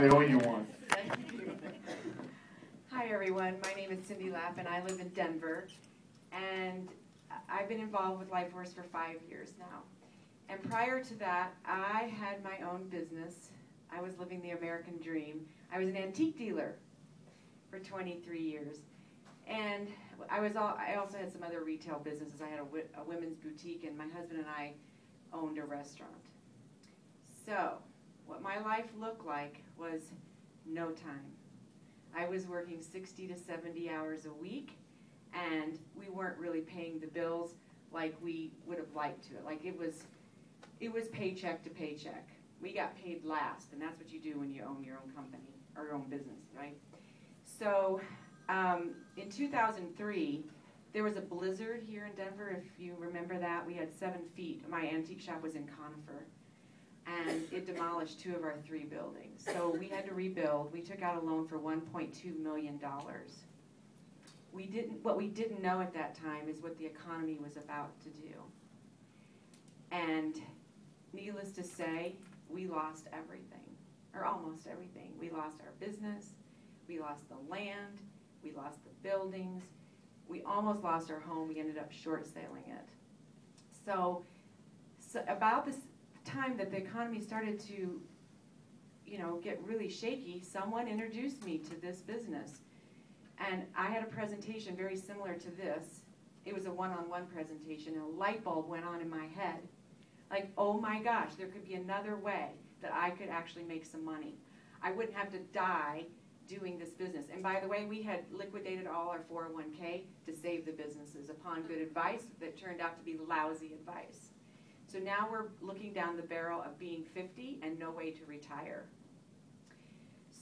I owe you one. Hi everyone, my name is Cindy Lapp and I live in Denver, and I've been involved with LifeForce for 5 years now. And prior to that, I had my own business. I was living the American dream. I was an antique dealer for 23 years. And I also had some other retail businesses. I had a women's boutique, and my husband and I owned a restaurant. So what my life looked like was no time. I was working 60 to 70 hours a week, and we weren't really paying the bills like we would have liked to. Like it was paycheck to paycheck. We got paid last, and that's what you do when you own your own company or your own business, right? So in 2003, there was a blizzard here in Denver, if you remember that. We had 7 feet. My antique shop was in Conifer, and it demolished 2 of our 3 buildings. So we had to rebuild. We took out a loan for $1.2 million. What we didn't know at that time is what the economy was about to do. And needless to say, we lost everything, or almost everything. We lost our business, we lost the land, we lost the buildings, we almost lost our home. We ended up short selling it. So about this time that the economy started to, get really shaky, someone introduced me to this business. And I had a presentation very similar to this. It was a one-on-one presentation, and a light bulb went on in my head. Like, oh my gosh, there could be another way that I could actually make some money. I wouldn't have to die doing this business. And by the way, we had liquidated all our 401k to save the businesses upon good advice that turned out to be lousy advice. So now we're looking down the barrel of being 50 and no way to retire.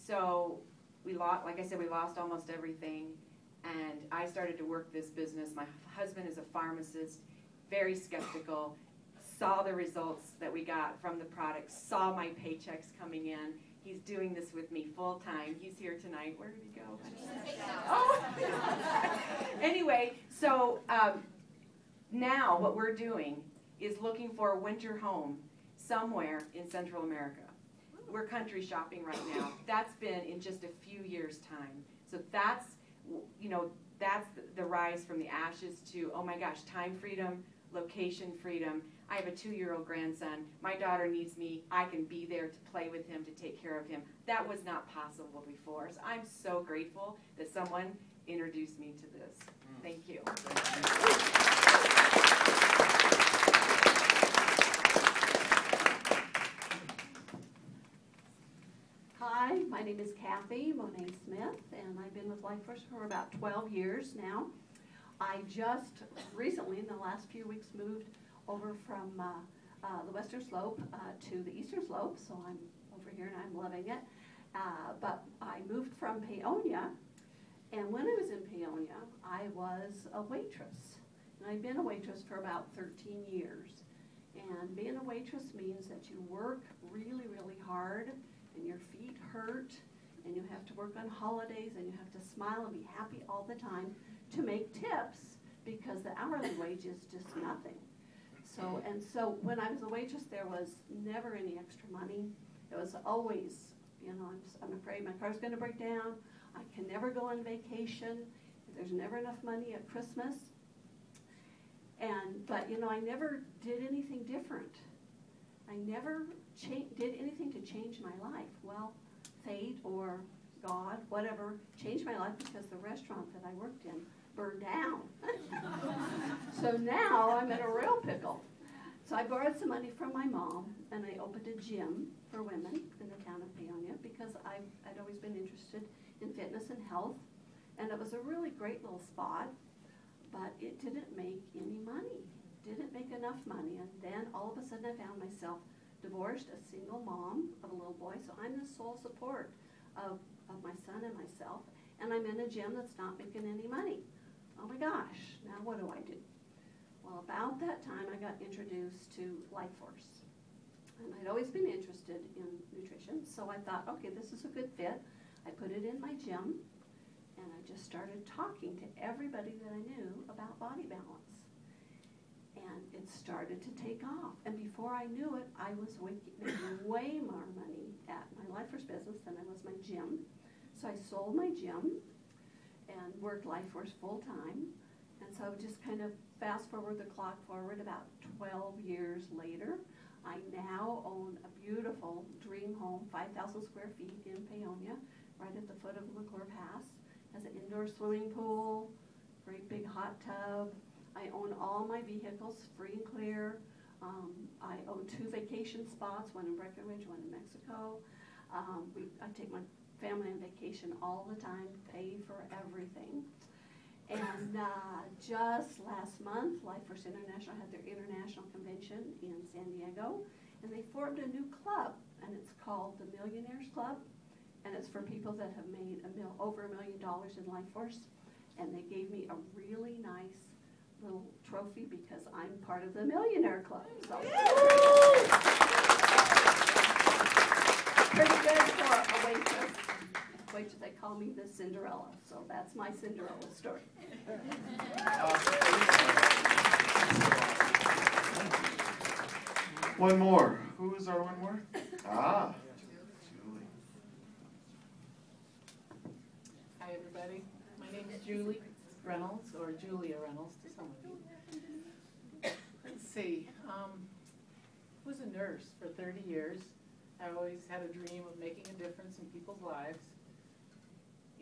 So like I said, we lost almost everything, and I started to work this business. My husband is a pharmacist, very skeptical, saw the results that we got from the product, saw my paychecks coming in. He's doing this with me full time. He's here tonight. Where did he go? Oh! Anyway, so now what we're doing is looking for a winter home somewhere in Central America. We're country shopping right now. That's been in just a few years' time. So that's, that's the rise from the ashes to, oh my gosh, time freedom, location freedom. I have a 2-year-old grandson. My daughter needs me. I can be there to play with him, to take care of him. That was not possible before. So I'm so grateful that someone introduced me to this. Thank you. Hi, my name is Kathy Monet Smith, and I've been with LifeForce for about 12 years now. I just recently, in the last few weeks, moved over from the western slope to the eastern slope, so I'm over here and I'm loving it. But I moved from Paonia, and when I was in Paonia, I was a waitress. And I've been a waitress for about 13 years. And being a waitress means that you work really, really hard, and your feet hurt, and you have to work on holidays, and you have to smile and be happy all the time to make tips, because the hourly wage is just nothing. So when I was a waitress, there was never any extra money. It was always, I'm afraid my car's going to break down. I can never go on vacation. There's never enough money at Christmas. But I never did anything different. I never did anything to change my life. Well, fate or God, whatever, changed my life because the restaurant that I worked in burned down. So now I'm in a real pickle. So I borrowed some money from my mom, and I opened a gym for women in the town of Paonia because I'd always been interested in fitness and health. And it was a really great little spot, but it didn't make any money. Didn't make enough money. And then all of a sudden I found myself divorced, a single mom of a little boy, so I'm the sole support of my son and myself, and I'm in a gym that's not making any money. Oh my gosh, now what do I do? Well, about that time I got introduced to LifeForce, and I'd always been interested in nutrition, so I thought, okay, this is a good fit. I put it in my gym, and I just started talking to everybody that I knew about body balance. And it started to take off. And before I knew it, I was making way more money at my LifeForce business than I was gym. So I sold my gym and worked LifeForce full-time. And so just kind of fast forward the clock forward about 12 years later, I now own a beautiful dream home, 5,000 square feet in Paonia, right at the foot of McClure Pass. Has an indoor swimming pool, great big hot tub. I own all my vehicles free and clear. I own 2 vacation spots, one in Breckenridge, one in Mexico. I take my family on vacation all the time, pay for everything. And just last month, LifeForce International had their international convention in San Diego, and they formed a new club, and it's called the Millionaires Club, and it's for people that have made over $1 million in LifeForce, and they gave me a really nice little trophy because I'm part of the Millionaire Club. So pretty good for a waitress. They call me the Cinderella, so that's my Cinderella story. One more. Who is our one more? Ah, Julie. Hi, everybody. My name is Julie Reynolds, or Julia Reynolds to some of you. Let's see. I was a nurse for 30 years. I always had a dream of making a difference in people's lives.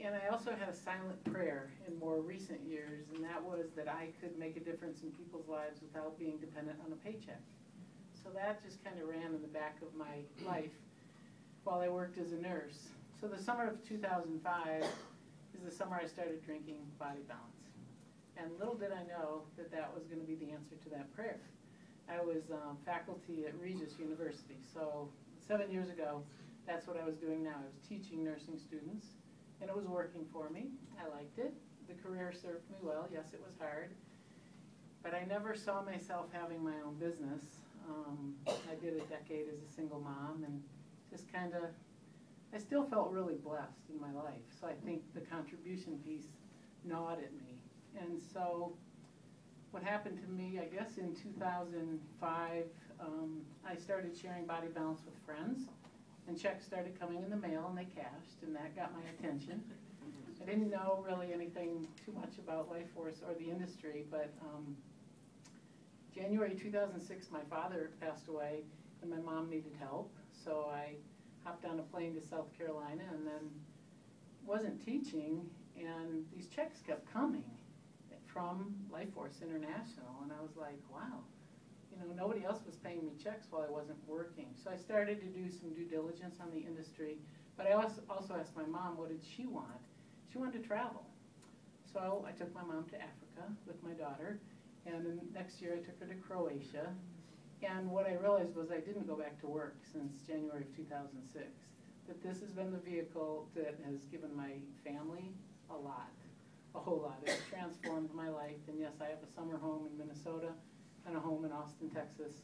And I also had a silent prayer in more recent years, and that was that I could make a difference in people's lives without being dependent on a paycheck. So that just kind of ran in the back of my life while I worked as a nurse. So the summer of 2005 is the summer I started drinking Body Balance. And little did I know that that was going to be the answer to that prayer. I was faculty at Regis University, so 7 years ago, that's what I was doing now. I was teaching nursing students. And it was working for me. I liked it. The career served me well. Yes, it was hard. But I never saw myself having my own business. I did a decade as a single mom and just kind of, I still felt really blessed in my life. So I think the contribution piece gnawed at me. And so what happened to me, I guess in 2005, I started sharing Body Balance with friends. And checks started coming in the mail, and they cashed, and that got my attention. I didn't know really anything too much about LifeForce or the industry, but January 2006, my father passed away, and my mom needed help. So I hopped on a plane to South Carolina, and then wasn't teaching, and these checks kept coming from LifeForce International, and I was like, wow. You know, nobody else was paying me checks while I wasn't working. So I started to do some due diligence on the industry. But I also asked my mom, what did she want? She wanted to travel. So I took my mom to Africa with my daughter. And then next year I took her to Croatia. And what I realized was I didn't go back to work since January of 2006. That this has been the vehicle that has given my family a lot, a whole lot. It's transformed my life. And yes, I have a summer home in Minnesota and a home in Austin, Texas.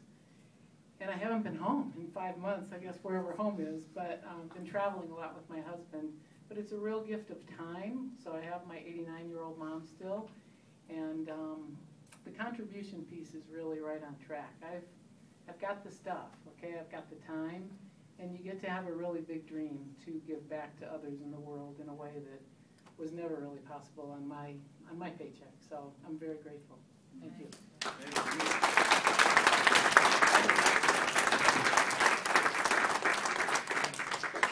And I haven't been home in 5 months, I guess, wherever home is, but I've been traveling a lot with my husband. But it's a real gift of time, so I have my 89-year-old mom still, and the contribution piece is really right on track. I've got the stuff, okay, I've got the time, and you get to have a really big dream to give back to others in the world in a way that was never really possible on my paycheck, so I'm very grateful. Thank you.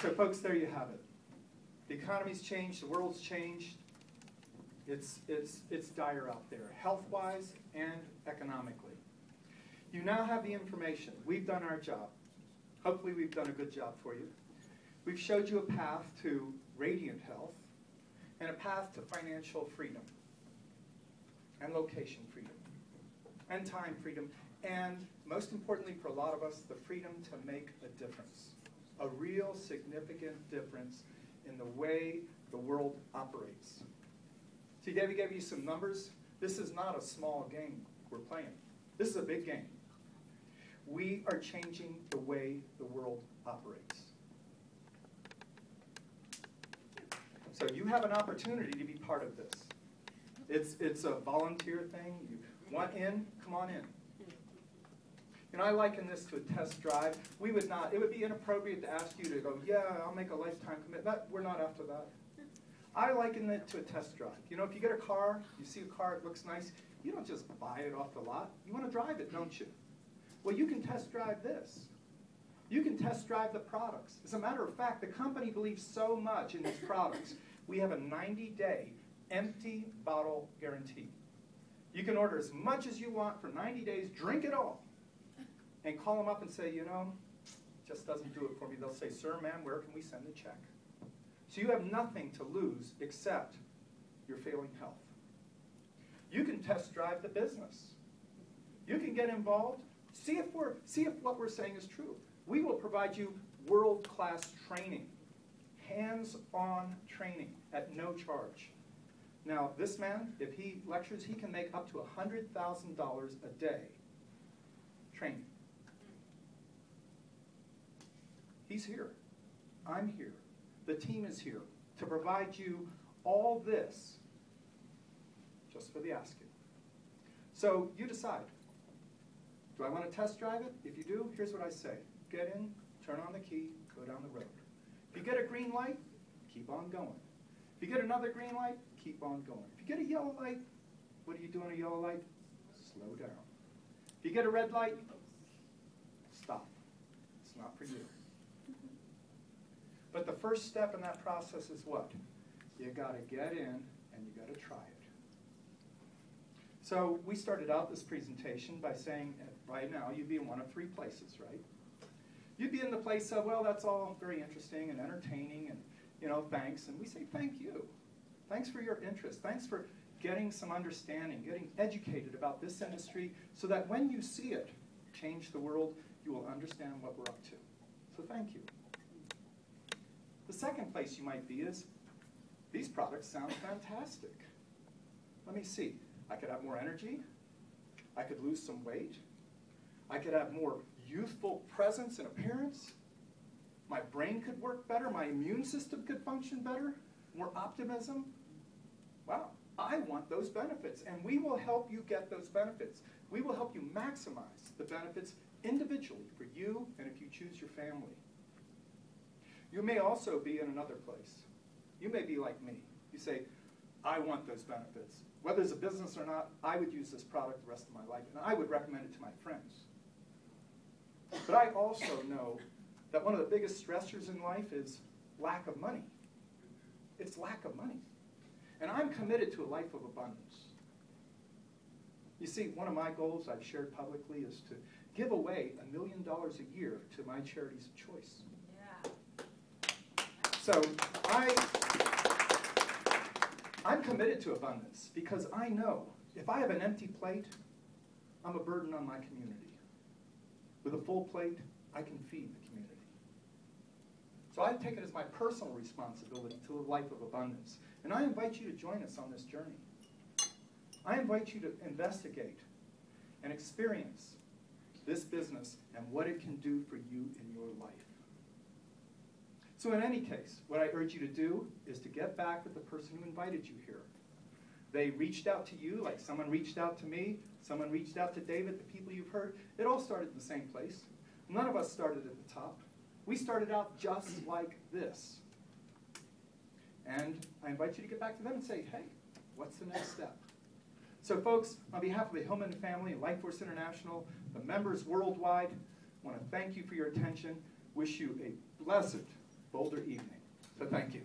So folks, there you have it. The economy's changed, the world's changed. It's dire out there, health-wise and economically. You now have the information. We've done our job. Hopefully we've done a good job for you. We've showed you a path to radiant health and a path to financial freedom and location freedom and time freedom, and most importantly for a lot of us, the freedom to make a difference, a real significant difference in the way the world operates. See, Debbie gave you some numbers. This is not a small game we're playing. This is a big game. We are changing the way the world operates. So you have an opportunity to be part of this. It's a volunteer thing. You want in, come on in. You And I liken this to a test drive. We would not, it would be inappropriate to ask you to go, yeah, I'll make a lifetime commitment. We're not after that. I liken it to a test drive. You know, if you get a car, you see a car, it looks nice, you don't just buy it off the lot. You want to drive it, don't you? Well, you can test drive this. You can test drive the products. As a matter of fact, the company believes so much in these products, we have a 90-day empty bottle guarantee. You can order as much as you want for 90 days, drink it all, and call them up and say, you know, it just doesn't do it for me. They'll say, sir, ma'am, where can we send the check? So you have nothing to lose except your failing health. You can test drive the business. You can get involved. See if what we're saying is true. We will provide you world-class training, hands-on training at no charge. Now, this man, if he lectures, he can make up to $100,000 a day training. He's here. I'm here. The team is here to provide you all this just for the asking. So you decide. Do I want to test drive it? If you do, here's what I say. Get in, turn on the key, go down the road. If you get a green light, keep on going. If you get another green light, keep on going. If you get a yellow light, what do you do on a yellow light? Slow down. If you get a red light, stop. It's not for you. But the first step in that process is what? You got to get in and you got to try it. So we started out this presentation by saying, right now, you'd be in one of three places, right? You'd be in the place of, well, that's all very interesting and entertaining and, you know, thanks. And we say, thank you. Thanks for your interest. Thanks for getting some understanding, getting educated about this industry so that when you see it change the world, you will understand what we're up to. So thank you. The second place you might be is, these products sound fantastic. Let me see. I could have more energy. I could lose some weight. I could have more youthful presence and appearance. My brain could work better. My immune system could function better. More optimism. Wow, I want those benefits. And we will help you get those benefits. We will help you maximize the benefits individually for you and if you choose your family. You may also be in another place. You may be like me. You say, I want those benefits. Whether it's a business or not, I would use this product the rest of my life, and I would recommend it to my friends. But I also know that one of the biggest stressors in life is lack of money. It's lack of money. And I'm committed to a life of abundance. You see, one of my goals I've shared publicly is to give away $1 million a year to my charities of choice. So I'm committed to abundance because I know if I have an empty plate, I'm a burden on my community. With a full plate, I can feed the community. So I take it as my personal responsibility to live a life of abundance. And I invite you to join us on this journey. I invite you to investigate and experience this business and what it can do for you in your life. So in any case, what I urge you to do is to get back with the person who invited you here. They reached out to you like someone reached out to me, someone reached out to David, the people you've heard. It all started in the same place. None of us started at the top. We started out just like this. And I invite you to get back to them and say, hey, what's the next step? So folks, on behalf of the Hillman family and Lifeforce International, the members worldwide, I want to thank you for your attention. Wish you a blessed Boulder evening. So thank you.